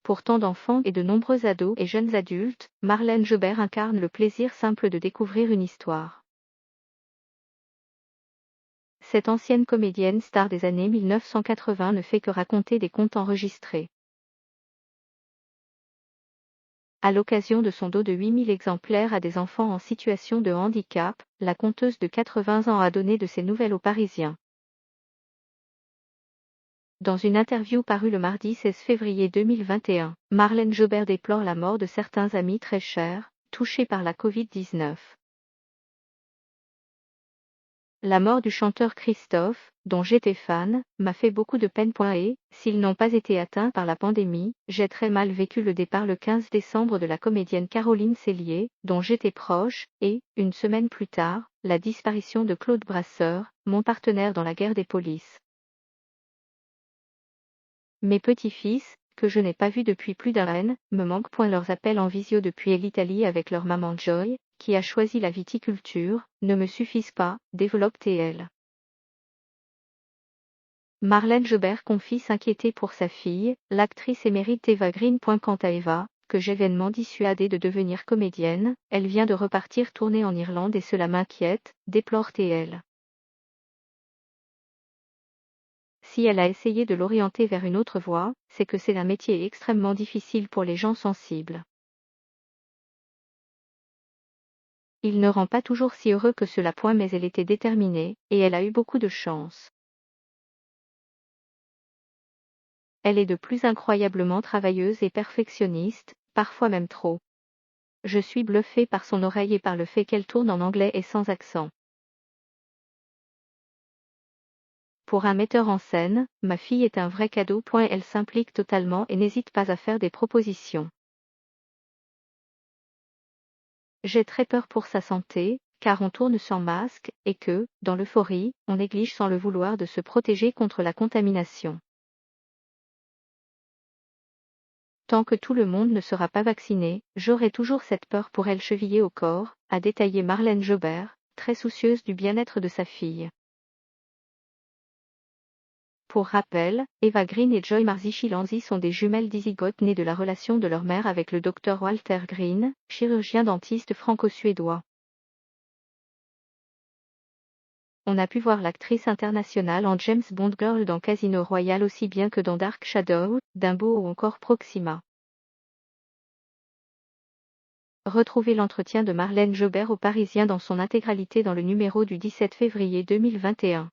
Pour tant d'enfants et de nombreux ados et jeunes adultes, Marlène Jobert incarne le plaisir simple de découvrir une histoire. Cette ancienne comédienne star des années 1980 ne fait que raconter des contes enregistrés. À l'occasion de son don de 8000 exemplaires à des enfants en situation de handicap, la conteuse de 80 ans a donné de ses nouvelles aux Parisiens. Dans une interview parue le mardi 16 février 2021, Marlène Jobert déplore la mort de certains amis très chers, touchés par la Covid-19. La mort du chanteur Christophe, dont j'étais fan, m'a fait beaucoup de peine. Et, s'ils n'ont pas été atteints par la pandémie, j'ai très mal vécu le départ le 15 décembre de la comédienne Caroline Cellier, dont j'étais proche, et, une semaine plus tard, la disparition de Claude Brasseur, mon partenaire dans la guerre des polices. Mes petits-fils, que je n'ai pas vus depuis plus d'un an, me manquent. Leurs appels en visio depuis l'Italie avec leur maman Joy, qui a choisi la viticulture, ne me suffisent pas, développe-t-elle. Marlène Jobert confie s'inquiéter pour sa fille, l'actrice émérite Eva Green. Quant à Eva, que j'ai vainement dissuadée de devenir comédienne, elle vient de repartir tourner en Irlande et cela m'inquiète, déplore-t-elle. Si elle a essayé de l'orienter vers une autre voie, c'est que c'est un métier extrêmement difficile pour les gens sensibles. Il ne rend pas toujours si heureux que cela. Mais elle était déterminée, et elle a eu beaucoup de chance. Elle est de plus incroyablement travailleuse et perfectionniste, parfois même trop. Je suis bluffée par son oreille et par le fait qu'elle tourne en anglais et sans accent. Pour un metteur en scène, ma fille est un vrai cadeau. Elle s'implique totalement et n'hésite pas à faire des propositions. J'ai très peur pour sa santé, car on tourne sans masque, et que, dans l'euphorie, on néglige sans le vouloir de se protéger contre la contamination. Tant que tout le monde ne sera pas vacciné, j'aurai toujours cette peur pour elle chevillée au corps, a détaillé Marlène Jobert, très soucieuse du bien-être de sa fille. Pour rappel, Eva Green et Joy Marzichy-Lanzi sont des jumelles dizygotes nées de la relation de leur mère avec le docteur Walter Green, chirurgien dentiste franco-suédois. On a pu voir l'actrice internationale en James Bond Girl dans Casino Royale aussi bien que dans Dark Shadow, Dumbo ou encore Proxima. Retrouvez l'entretien de Marlène Jobert au Parisien dans son intégralité dans le numéro du 17 février 2021.